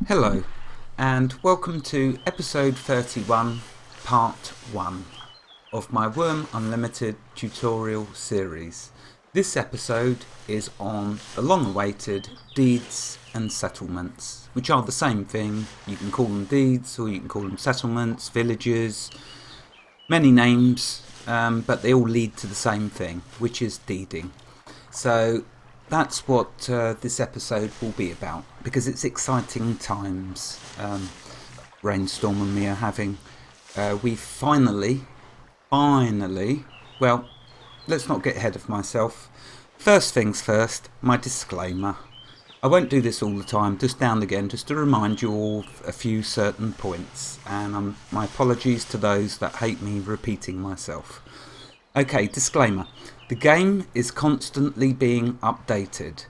Hello, and welcome to episode 31, part 1 of my Wurm Unlimited tutorial series. This episode is on the long-awaited deeds and settlements, which are the same thing. You can call them deeds or you can call them settlements, villages, many names, but they all lead to the same thing, which is deeding. So that's what this episode will be about, because it's exciting times. Rainstorm and me are having. We finally, well, let's not get ahead of myself. First things first, my disclaimer. I won't do this all the time, just now and again, just to remind you all of a few certain points. And my apologies to those that hate me repeating myself. Okay, disclaimer. The game is constantly being updated.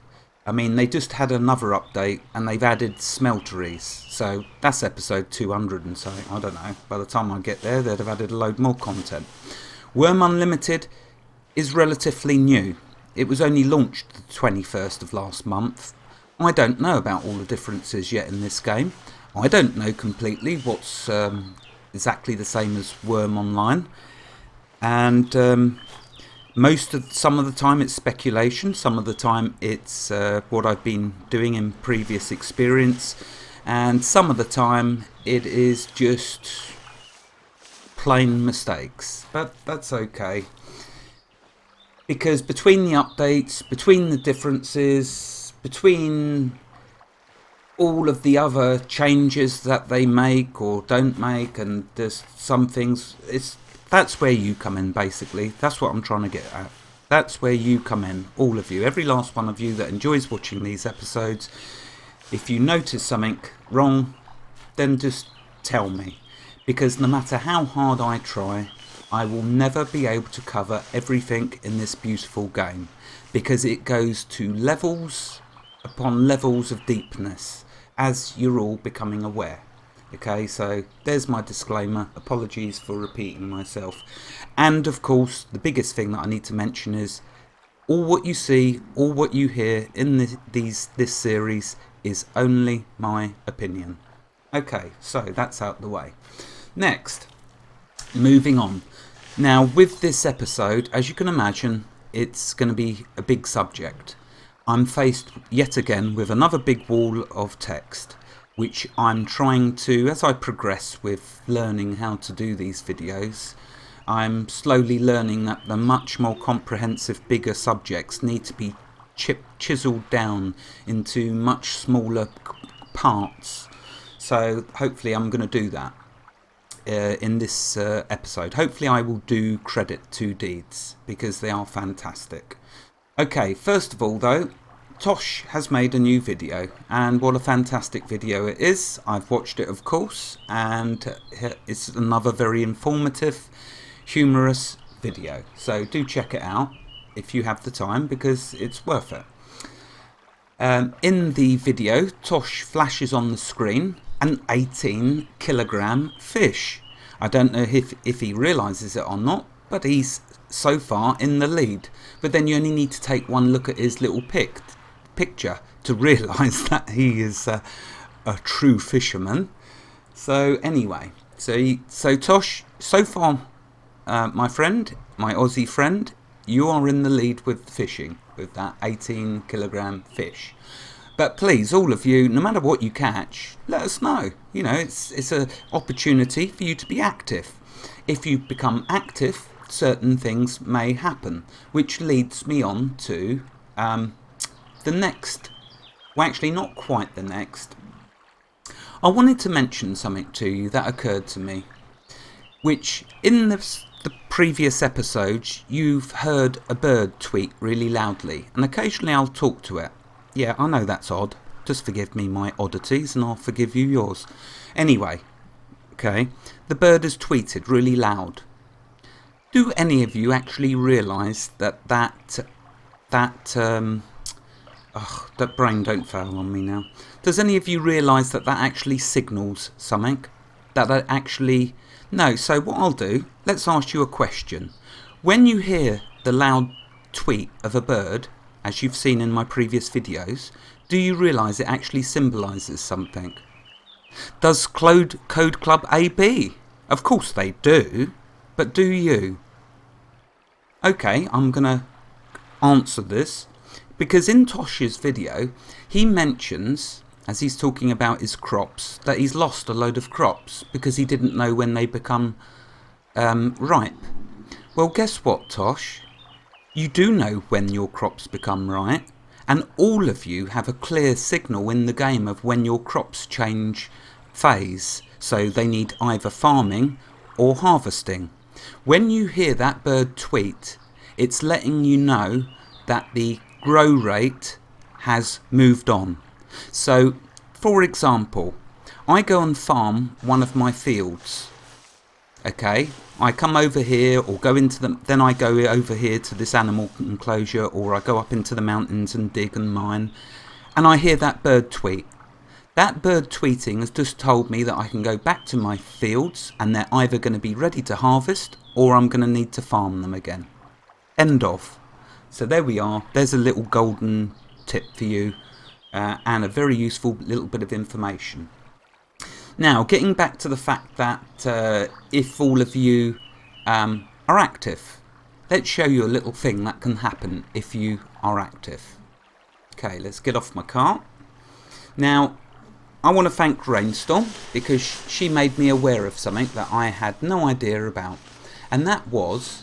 I mean, they just had another update and they've added smelteries. So that's episode 200 and so, I don't know. By the time I get there, they'd have added a load more content. Wurm Unlimited is relatively new. It was only launched the 21st of last month. I don't know about all the differences yet in this game. I don't know completely what's exactly the same as Wurm Online. And some of the time it's speculation, some of the time it's what I've been doing in previous experience, and some of the time it is just plain mistakes. But that's okay, because between the updates, between the differences, between all of the other changes that they make or don't make, and there's some things, that's where you come in, basically. That's what I'm trying to get at. That's where you come in, all of you, every last one of you that enjoys watching these episodes. If you notice something wrong, then just tell me, because no matter how hard I try, I will never be able to cover everything in this beautiful game, because it goes to levels upon levels of deepness, as you're all becoming aware. Okay, so there's my disclaimer. Apologies for repeating myself. And of course, the biggest thing that I need to mention is all what you see, all what you hear in this series is only my opinion. Okay, so that's out the way. Next, moving on. Now, with this episode, as you can imagine, it's going to be a big subject. I'm faced yet again with another big wall of text, which I'm trying to, as I progress with learning how to do these videos, I'm slowly learning that the much more comprehensive, bigger subjects need to be chiseled down into much smaller parts. So hopefully I'm going to do that in this episode. Hopefully I will do credit to deeds, because they are fantastic. Okay, first of all though, Tosh has made a new video, and what a fantastic video it is. I've watched it, of course, and it's another very informative, humorous video. So do check it out if you have the time, because it's worth it. In the video, Tosh flashes on the screen an 18-kilogram fish. I don't know if he realises it or not, but he's so far in the lead. But then you only need to take one look at his little picture to realise that he is a true fisherman. So anyway, so Tosh, so far, my friend, my Aussie friend, you are in the lead with fishing, with that 18-kilogram fish. But please, all of you, no matter what you catch, let us know. You know, it's an opportunity for you to be active. If you become active, certain things may happen, which leads me on to the next, well, actually not quite the next. I wanted to mention something to you that occurred to me, which in the previous episodes you've heard a bird tweet really loudly, and occasionally I'll talk to it. Yeah, I know that's odd. Just forgive me my oddities and I'll forgive you yours. Anyway, okay, the bird has tweeted really loud. Do any of you actually realise that brain don't fail on me now. Does any of you realise that actually signals something? That actually... No, so what I'll do, let's ask you a question. When you hear the loud tweet of a bird, as you've seen in my previous videos, do you realise it actually symbolises something? Does Code Club AB? Of course they do, but do you? Okay, I'm going to answer this, because in Tosh's video he mentions, as he's talking about his crops, that he's lost a load of crops because he didn't know when they become ripe. Well, guess what, Tosh? You do know when your crops become ripe, and all of you have a clear signal in the game of when your crops change phase, so they need either farming or harvesting. When you hear that bird tweet, it's letting you know that the grow rate has moved on. So, for example, I go and farm one of my fields. Okay, I come over here or go into them, then I go over here to this animal enclosure, or I go up into the mountains and dig and mine, and I hear that bird tweet. That bird tweeting has just told me that I can go back to my fields and they're either going to be ready to harvest or I'm going to need to farm them again. End of. So there we are. There's a little golden tip for you and a very useful little bit of information. Now, getting back to the fact that if all of you are active, let's show you a little thing that can happen if you are active. Okay, let's get off my cart. Now, I want to thank Rainstorm because she made me aware of something that I had no idea about. And that was,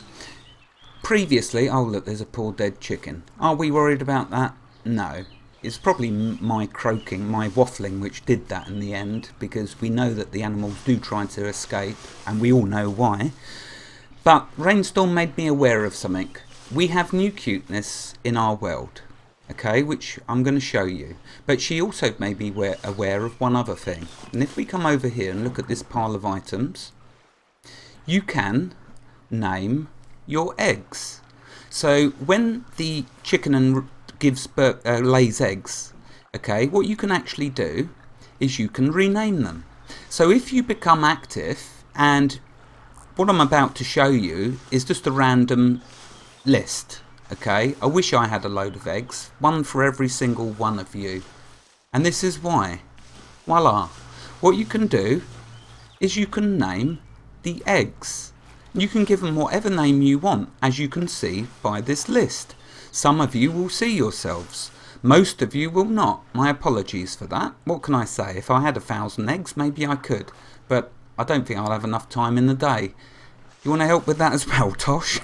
previously, oh look, there's a poor dead chicken. Are we worried about that? No. It's probably my croaking, my waffling, which did that in the end, because we know that the animals do try to escape, and we all know why. But Rainstorm made me aware of something. We have new cuteness in our world, okay, which I'm going to show you. But she also made me aware of one other thing. And if we come over here and look at this pile of items, you can name your eggs. So when the chicken lays eggs, okay, what you can actually do is you can rename them. So if you become active, and what I'm about to show you is just a random list, okay, I wish I had a load of eggs, one for every single one of you, and this is why. Voila. What you can do is you can name the eggs. You can give them whatever name you want, as you can see by this list. Some of you will see yourselves. Most of you will not. My apologies for that. What can I say? If I had 1,000 eggs, maybe I could. But I don't think I'll have enough time in the day. You want to help with that as well, Tosh?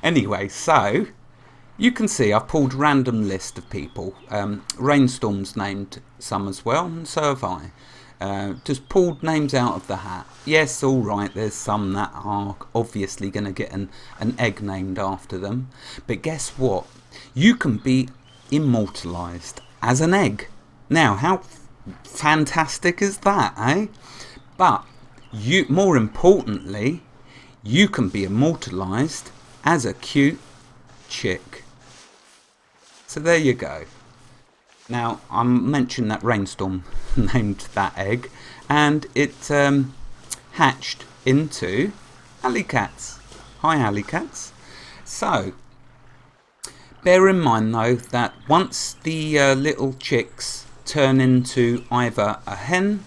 Anyway, so you can see I've pulled a random list of people. Rainstorm's named some as well, and so have I. Just pulled names out of the hat. Yes, all right, there's some that are obviously going to get an egg named after them. But guess what? You can be immortalised as an egg. Now, how fantastic is that, eh? But more importantly, you can be immortalised as a cute chick. So there you go. Now, I mentioned that Rainstorm named that egg, and it hatched into alley cats. Hi, alley cats. So, bear in mind though that once the little chicks turn into either a hen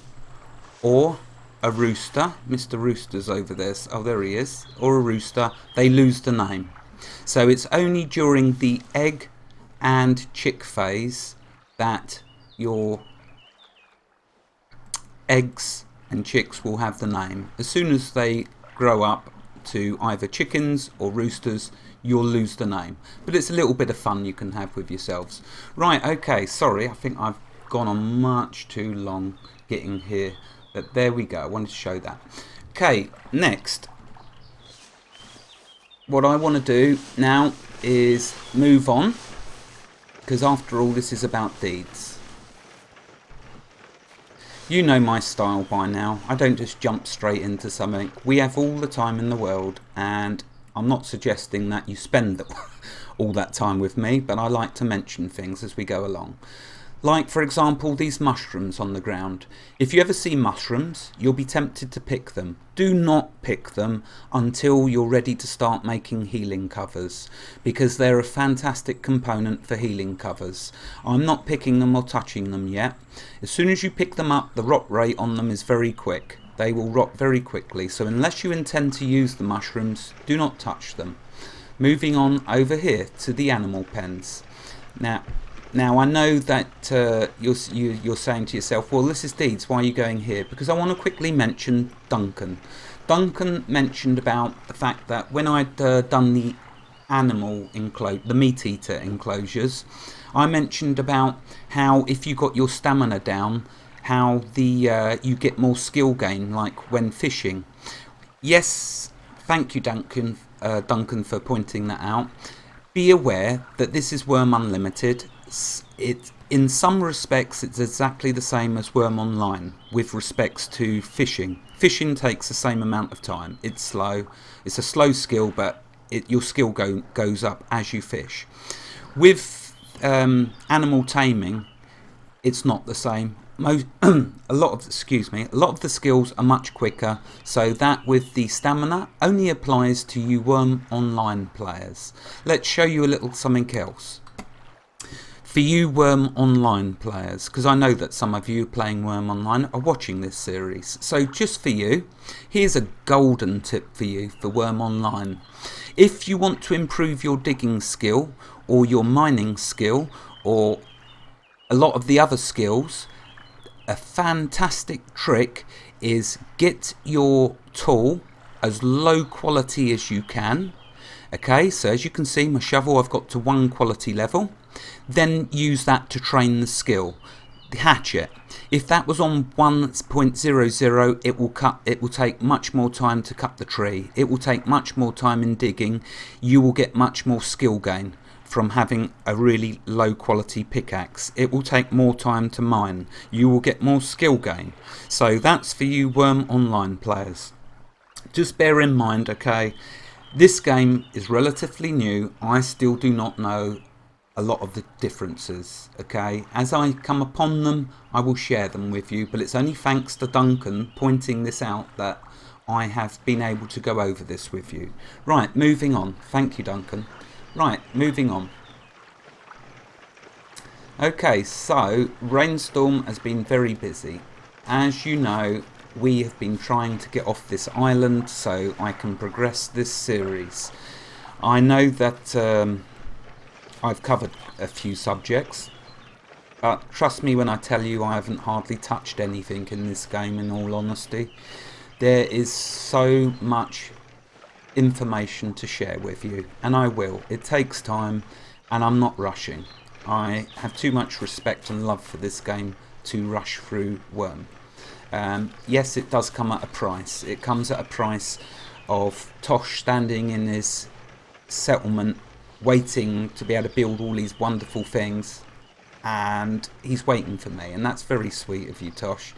or a rooster, Mr. Rooster's over there, oh there he is, or a rooster, they lose the name. So it's only during the egg and chick phase that your eggs and chicks will have the name. As soon as they grow up to either chickens or roosters, you'll lose the name. But it's a little bit of fun you can have with yourselves. Right, okay, sorry, I think I've gone on much too long getting here. But there we go, I wanted to show that. Okay, next. What I want to do now is move on, because after all, this is about deeds. You know my style by now. I don't just jump straight into something. We have all the time in the world, and I'm not suggesting that you spend all that time with me, but I like to mention things as we go along. Like, for example, these mushrooms on the ground. If you ever see mushrooms, you'll be tempted to pick them. Do not pick them until you're ready to start making healing covers, because they're a fantastic component for healing covers. I'm not picking them or touching them yet. As soon as you pick them up, the rot rate on them is very quick. They will rot very quickly, so unless you intend to use the mushrooms, do not touch them. Moving on over here to the animal pens. Now I know that you're saying to yourself, well, this is Deeds, why are you going here? Because I want to quickly mention Duncan. Duncan mentioned about the fact that when I'd done the the meat eater enclosures, I mentioned about how if you got your stamina down, how you get more skill gain, like when fishing. Yes, thank you, Duncan, for pointing that out. Be aware that this is Wurm Unlimited. In some respects, it's exactly the same as Wurm Online with respects to fishing. Fishing takes the same amount of time. It's slow. It's a slow skill, but your skill goes up as you fish. With animal taming, it's not the same. A lot of the skills are much quicker, so that with the stamina only applies to you Wurm Online players. Let's show you a little something else. For you Wurm Online players, because I know that some of you playing Wurm Online are watching this series. So just for you, here's a golden tip for you for Wurm Online. If you want to improve your digging skill or your mining skill or a lot of the other skills, a fantastic trick is get your tool as low quality as you can. Okay, so as you can see, my shovel I've got to 1 quality level. Then use that to train the skill. The hatchet, if that was on 1.00, it will take much more time to cut the tree. It will take much more time in digging. You will get much more skill gain from having a really low quality pickaxe. It will take more time to mine. You will get more skill gain. So that's for you Wurm Online players. Just bear in mind, okay, this game is relatively new. I still do not know a lot of the differences, okay? As I come upon them, I will share them with you, but it's only thanks to Duncan pointing this out that I have been able to go over this with you. Right, moving on. Thank you, Duncan. Right, moving on. Okay, so Rainstorm has been very busy. As you know, we have been trying to get off this island so I can progress this series. I know that I've covered a few subjects, but trust me when I tell you I haven't hardly touched anything in this game, in all honesty. There is so much information to share with you, and I will. It takes time, and I'm not rushing. I have too much respect and love for this game to rush through Wurm. Yes, it does come at a price. It comes at a price of Tosh standing in his settlement waiting to be able to build all these wonderful things, and he's waiting for me, and that's very sweet of you, Tosh.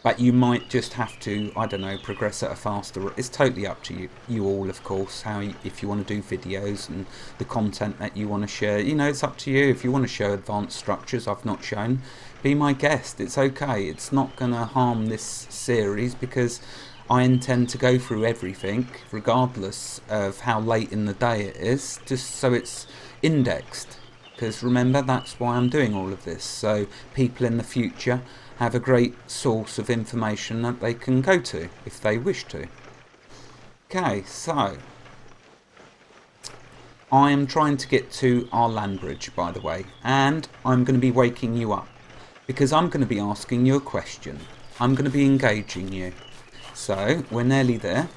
But you might just have to, I don't know, progress at a faster. It's totally up to you all, of course, if you want to do videos and the content that you want to share. You know, it's up to you. If you want to show advanced structures I've not shown, be my guest. It's okay. It's not going to harm this series because I intend to go through everything, regardless of how late in the day it is, just so it's indexed. Because remember, that's why I'm doing all of this, so people in the future have a great source of information that they can go to if they wish to. Okay, so I am trying to get to our land bridge, by the way, and I'm going to be waking you up because I'm going to be asking you a question. I'm going to be engaging you. So we're nearly there.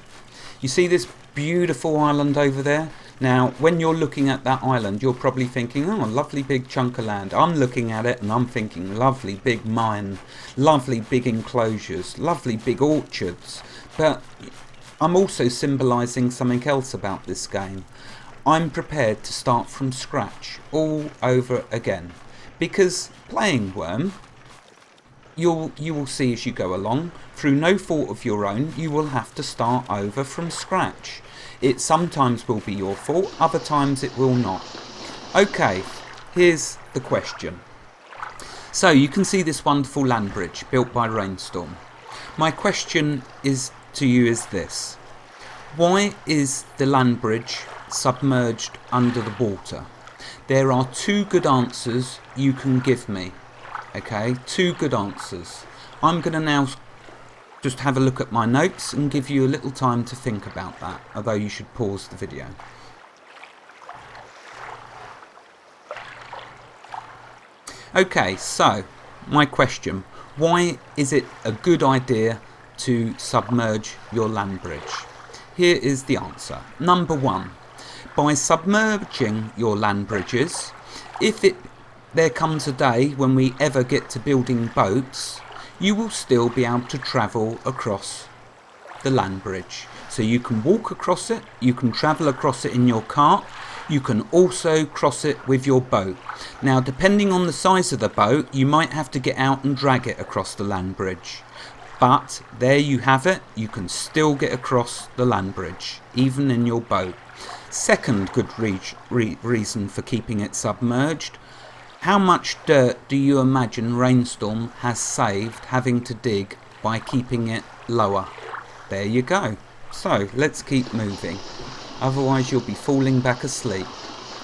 You see this beautiful island over there? Now, when you're looking at that island, you're probably thinking, oh, a lovely big chunk of land. I'm looking at it and I'm thinking, lovely big mine, lovely big enclosures, lovely big orchards. But I'm also symbolising something else about this game. I'm prepared to start from scratch all over again. Because playing Wurm, you will see as you go along, through no fault of your own, you will have to start over from scratch. It sometimes will be your fault, other times it will not. Okay, here's the question. So you can see this wonderful land bridge built by Rainstorm. My question to you is this: why is the land bridge submerged under the water? There are two good answers you can give me. Okay, two good answers. I'm going to now just have a look at my notes and give you a little time to think about that, although you should pause the video. Okay, so my question: why is it a good idea to submerge your land bridge? Here is the answer. Number one, by submerging your land bridges, if there comes a day when we ever get to building boats, you will still be able to travel across the land bridge. So you can walk across it, you can travel across it in your cart, you can also cross it with your boat. Now, depending on the size of the boat, you might have to get out and drag it across the land bridge. But there you have it, you can still get across the land bridge, even in your boat. Second good reason for keeping it submerged: how much dirt do you imagine Rainstorm has saved having to dig by keeping it lower? There you go. So let's keep moving, otherwise you'll be falling back asleep.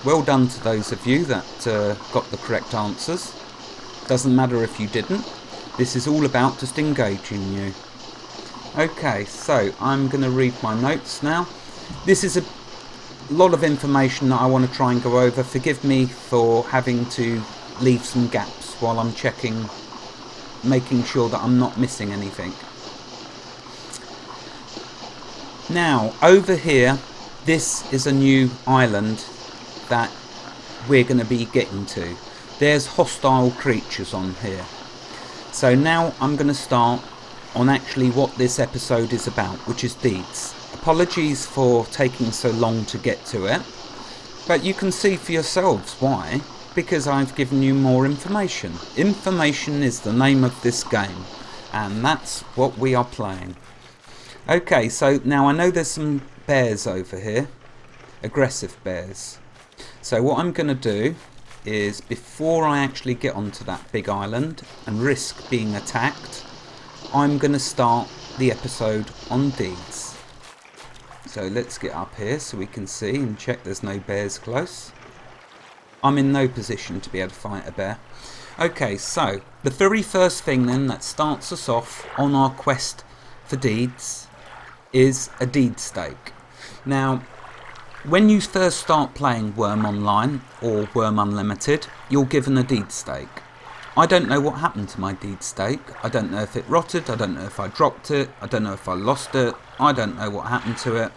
Well done to those of you that got the correct answers. Doesn't matter if you didn't. This is all about just engaging you. Okay, so I'm going to read my notes now. This is a lot of information that I want to try and go over. Forgive me for having to leave some gaps while I'm checking, making sure that I'm not missing anything. Now, over here, this is a new island that we're going to be getting to. There's hostile creatures on here. So now I'm going to start on actually what this episode is about, which is deeds. Apologies for taking so long to get to it, but you can see for yourselves why, because I've given you more information. Information is the name of this game, and that's what we are playing. Okay, so now I know there's some bears over here, aggressive bears. So what I'm going to do is, before I actually get onto that big island and risk being attacked, I'm going to start the episode on deeds. So let's get up here so we can see and check there's no bears close. I'm in no position to be able to fight a bear. Okay, so the very first thing then that starts us off on our quest for deeds is a deed stake. Now, when you first start playing Wurm Online or Wurm Unlimited, you're given a deed stake. I don't know what happened to my deed stake. I don't know if it rotted, I don't know if I dropped it, I don't know if I lost it, I don't know what happened to it.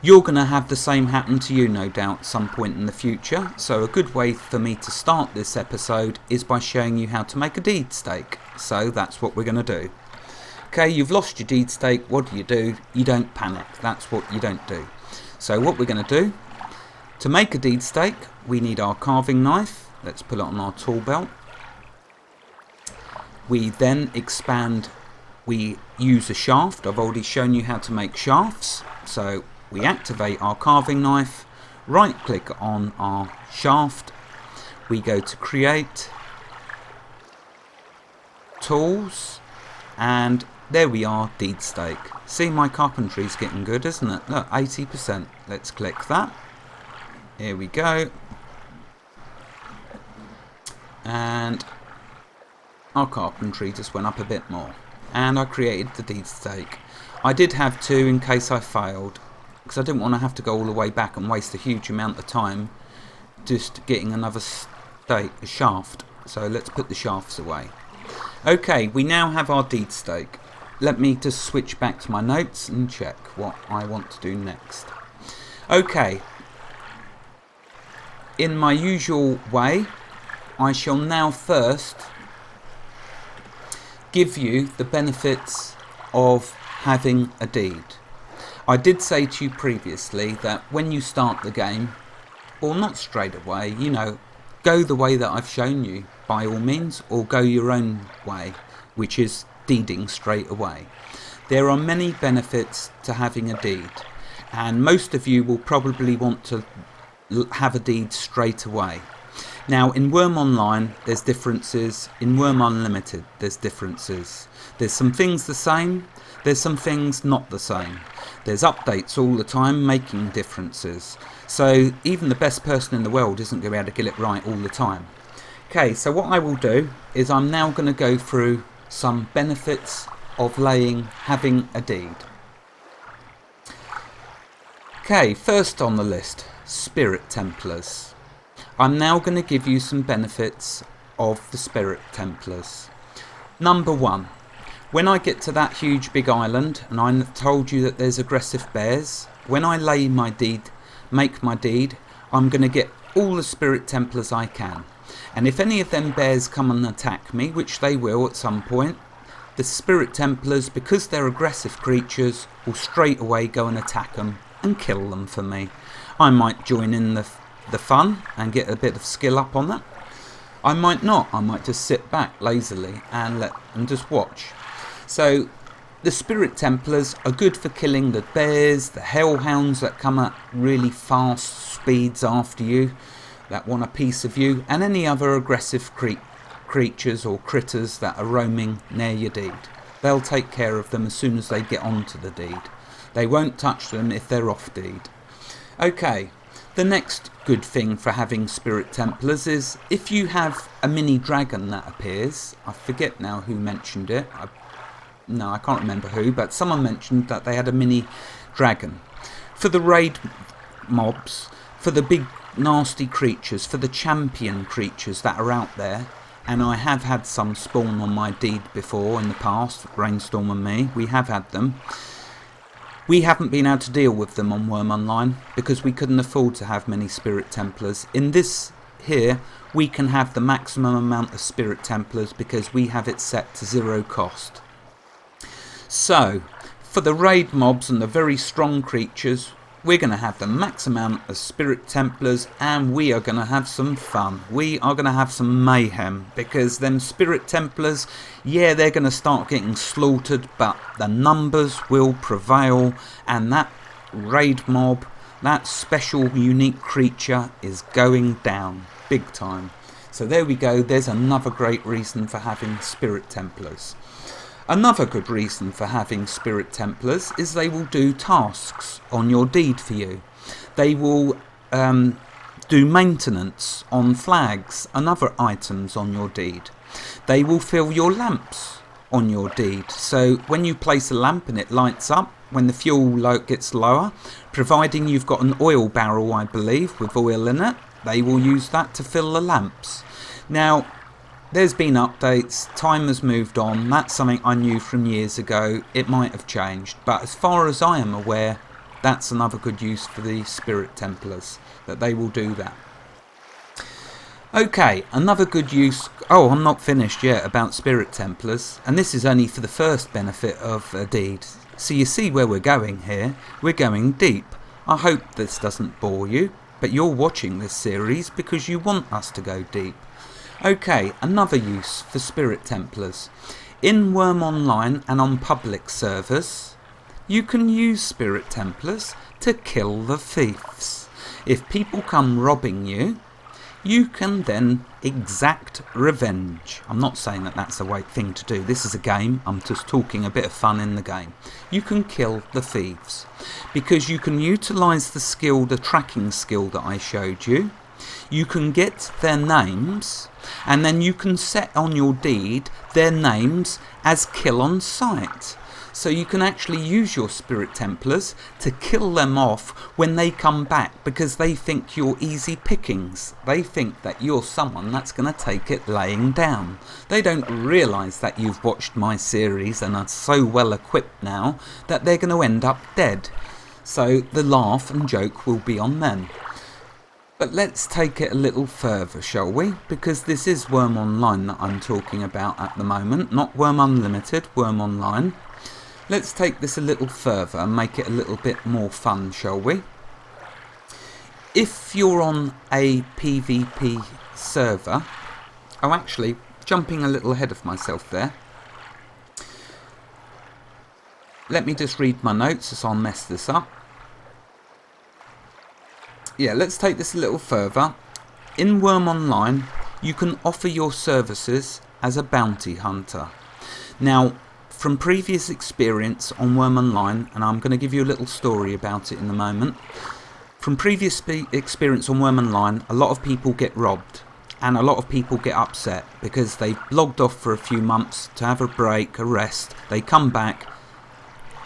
You're going to have the same happen to you, no doubt, at some point in the future. So a good way for me to start this episode is by showing you how to make a deed stake. So that's what we're going to do. Okay, you've lost your deed stake. What do? You don't panic. That's what you don't do. So what we're going to do, to make a deed stake, we need our carving knife. Let's put it on our tool belt. We then expand, we use a shaft. I've already shown you how to make shafts. So we activate our carving knife, right click on our shaft, we go to create, tools, and there we are, deed stake. See, my carpentry's getting good, isn't it? Look, 80%. Let's click that. Here we go. And our carpentry just went up a bit more. And I created the deed stake. I did have two in case I failed, because I didn't want to have to go all the way back and waste a huge amount of time just getting another shaft. So let's put the shafts away. Okay, we now have our deed stake. Let me just switch back to my notes and check what I want to do next. Okay, in my usual way, I shall now first give you the benefits of having a deed. I did say to you previously that when you start the game, or not straight away, you know, go the way that I've shown you by all means, or go your own way, which is deeding straight away. There are many benefits to having a deed, and most of you will probably want to have a deed straight away. Now in Wurm Online there's differences, in Wurm Unlimited there's differences. There's some things the same, there's some things not the same. There's updates all the time making differences. So even the best person in the world isn't going to be able to get it right all the time. Okay, so what I will do is I'm now going to go through some benefits of having a deed. Okay, first on the list, Spirit Templars. I'm now going to give you some benefits of the Spirit Templars. Number one, when I get to that huge big island and I've told you that there's aggressive bears, when I make my deed, I'm going to get all the Spirit Templars I can. And if any of them bears come and attack me, which they will at some point, the Spirit Templars, because they're aggressive creatures, will straight away go and attack them and kill them for me. I might join in the fun and get a bit of skill up on that. I might not. I might just sit back lazily and just watch. So the Spirit Templars are good for killing the bears, the hellhounds that come at really fast speeds after you, that want a piece of you, and any other aggressive creatures or critters that are roaming near your deed. They'll take care of them as soon as they get onto the deed. They won't touch them if they're off deed. Okay, the next good thing for having Spirit Templars is if you have a mini dragon that appears. I forget now who mentioned it. I can't remember who, but someone mentioned that they had a mini dragon. For the raid mobs, for the big nasty creatures, for the champion creatures that are out there, and I have had some spawn on my deed before in the past, Brainstorm and me, we have had them. We haven't been able to deal with them on Wurm Online because we couldn't afford to have many Spirit Templars. In this here, we can have the maximum amount of Spirit Templars because we have it set to 0 cost. So, for the raid mobs and the very strong creatures, we're going to have the max amount of Spirit Templars and we are going to have some fun. We are going to have some mayhem because them Spirit Templars, yeah, they're going to start getting slaughtered, but the numbers will prevail and that raid mob, that special unique creature is going down big time. So there we go, there's another great reason for having Spirit Templars. Another good reason for having Spirit Templars is they will do tasks on your deed for you. They will do maintenance on flags and other items on your deed. They will fill your lamps on your deed. So when you place a lamp and it lights up, when the fuel gets lower, providing you've got an oil barrel, I believe, with oil in it, they will use that to fill the lamps. Now, there's been updates, time has moved on, that's something I knew from years ago, it might have changed, but as far as I am aware, that's another good use for the Spirit Templars, that they will do that. Okay, another good use, I'm not finished yet about Spirit Templars, and this is only for the first benefit of a deed. So you see where we're going here, we're going deep. I hope this doesn't bore you, but you're watching this series because you want us to go deep. Okay, another use for Spirit Templars. In Wurm Online and on public servers, you can use Spirit Templars to kill the thieves. If people come robbing you, you can then exact revenge. I'm not saying that that's the right thing to do. This is a game. I'm just talking a bit of fun in the game. You can kill the thieves because you can utilise the tracking skill that I showed you. You can get their names and then you can set on your deed their names as kill on sight. So you can actually use your Spirit Templars to kill them off when they come back because they think you're easy pickings. They think that you're someone that's going to take it laying down. They don't realise that you've watched my series and are so well equipped now that they're going to end up dead. So the laugh and joke will be on them. But let's take it a little further, shall we? Because this is Wurm Online that I'm talking about at the moment, not Wurm Unlimited, Wurm Online. Let's take this a little further and make it a little bit more fun, shall we? If you're on a PvP server... actually, jumping a little ahead of myself there. Let me just read my notes as I'll mess this up. Yeah, let's take this a little further. in Wurm Online, you can offer your services as a bounty hunter. Now, from previous experience on Wurm Online, and I'm going to give you a little story about it in a moment. From previous experience on Wurm Online, a lot of people get robbed, and a lot of people get upset because they've logged off for a few months to have a break, a rest. They come back,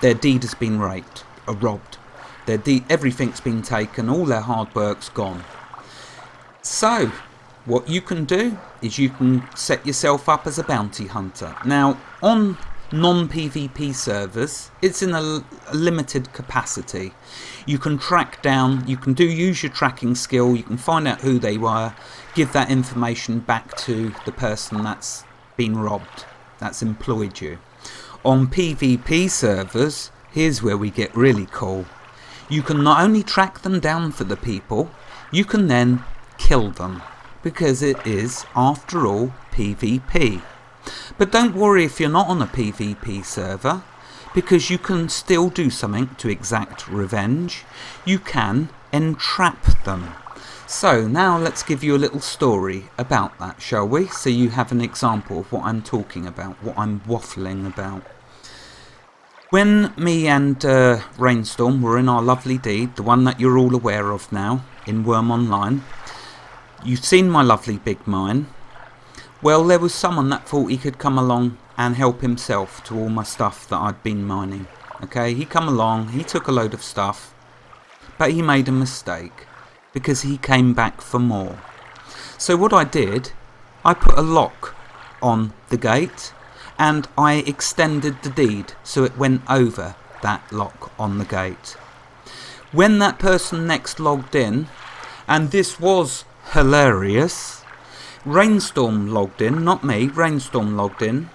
their deed has been robbed. Everything's been taken, all their hard work's gone. So, what you can do is you can set yourself up as a bounty hunter. Now, on non-PvP servers, it's in a limited capacity. You can track down, you can use your tracking skill, you can find out who they were, give that information back to the person that's been robbed, that's employed you. On PvP servers, here's where we get really cool. You can not only track them down for the people, you can then kill them, because it is, after all, PvP. But don't worry if you're not on a PvP server, because you can still do something to exact revenge. You can entrap them. So now let's give you a little story about that, shall we? So you have an example of what I'm talking about, what I'm waffling about. When me and Rainstorm were in our lovely deed, the one that you're all aware of now, in Wurm Online, you've seen my lovely big mine. Well, there was someone that thought he could come along and help himself to all my stuff that I'd been mining. Okay, he come along, he took a load of stuff, but he made a mistake because he came back for more. So what I did, I put a lock on the gate and I extended the deed so it went over that lock on the gate. When that person next logged in, and this was hilarious, Rainstorm logged in, not me, Rainstorm logged in,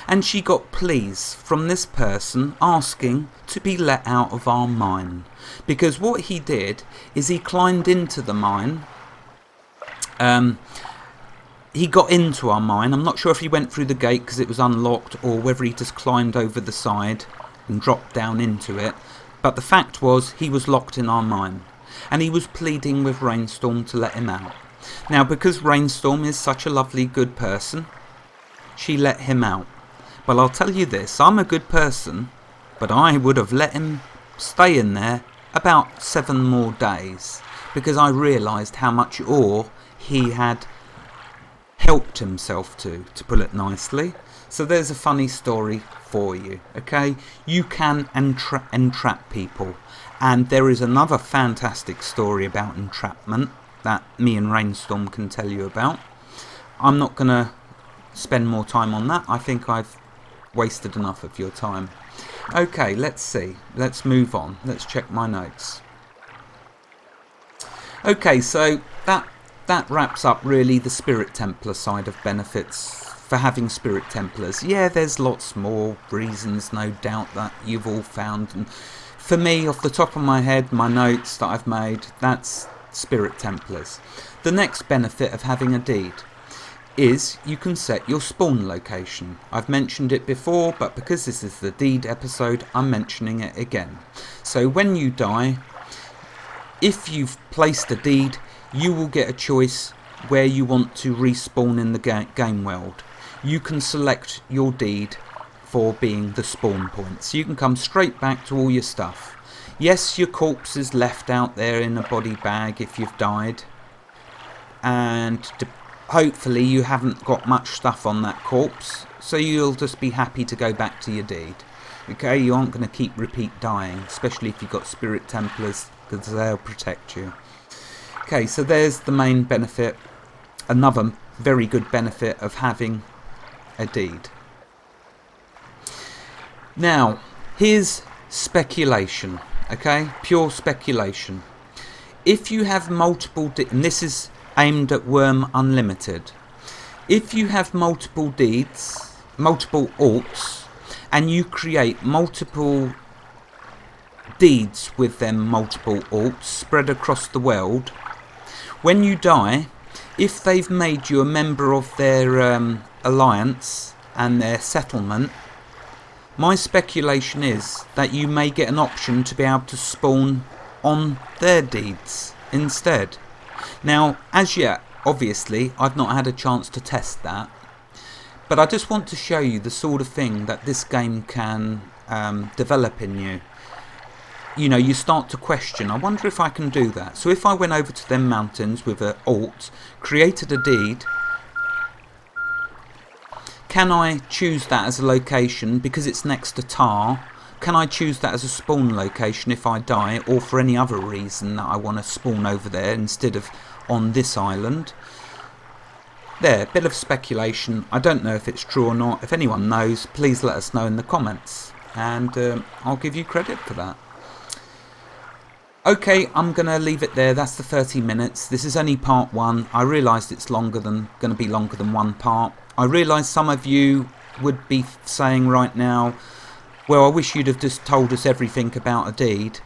and she got pleas from this person asking to be let out of our mine. Because what he did is he climbed into the mine, he got into our mine. I'm not sure if he went through the gate because it was unlocked or whether he just climbed over the side and dropped down into it. But the fact was he was locked in our mine and he was pleading with Rainstorm to let him out. Now, because Rainstorm is such a lovely good person, she let him out. But I'll tell you this, I'm a good person, but I would have let him stay in there about 7 more days because I realised how much ore he had helped himself to put it nicely. So there's a funny story for you, okay? You can entrap people. And there is another fantastic story about entrapment that me and Rainstorm can tell you about. I'm not going to spend more time on that. I think I've wasted enough of your time. Okay, let's see. Let's move on. Let's check my notes. Okay, so that wraps up really the Spirit Templar side of benefits for having Spirit Templars. Yeah, there's lots more reasons, no doubt, that you've all found. And for me, off the top of my head, my notes that I've made, that's Spirit Templars. The next benefit of having a deed is you can set your spawn location. I've mentioned it before, but because this is the deed episode, I'm mentioning it again. So when you die, if you've placed a deed, you will get a choice where you want to respawn in the game world. You can select your deed for being the spawn point. So you can come straight back to all your stuff. Yes, your corpse is left out there in a body bag if you've died. And hopefully you haven't got much stuff on that corpse. So you'll just be happy to go back to your deed. Okay, you aren't going to keep repeat dying. Especially if you've got Spirit Templars, because they'll protect you. Okay, so there's the main benefit. Another very good benefit of having a deed. Now, here's speculation, okay? Pure speculation. If you have multiple, and this is aimed at Wurm Unlimited. If you have multiple deeds, multiple alts, and you create multiple deeds with them multiple alts spread across the world, when you die, if they've made you a member of their alliance and their settlement, my speculation is that you may get an option to be able to spawn on their deeds instead. Now, as yet, obviously I've not had a chance to test that, but I just want to show you the sort of thing that this game can develop in you. You know, you start to question, I wonder if I can do that. So if I went over to them mountains with an alt, created a deed, can I choose that as a location because it's next to tar? Can I choose that as a spawn location if I die, or for any other reason that I want to spawn over there instead of on this island? There, bit of speculation. I don't know if it's true or not. If anyone knows, please let us know in the comments, and I'll give you credit for that. Okay, I'm going to leave it there. That's the 30 minutes. This is only part one. I realised it's going to be longer than one part. I realise some of you would be saying right now, well, I wish you'd have just told us everything about a deed.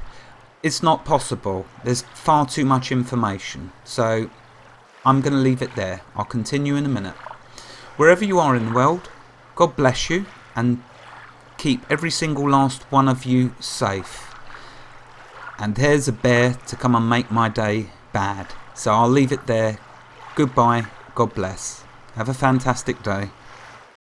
It's not possible. There's far too much information. So I'm going to leave it there. I'll continue in a minute. Wherever you are in the world, God bless you and keep every single last one of you safe. And there's a bear to come and make my day bad. So I'll leave it there. Goodbye. God bless. Have a fantastic day.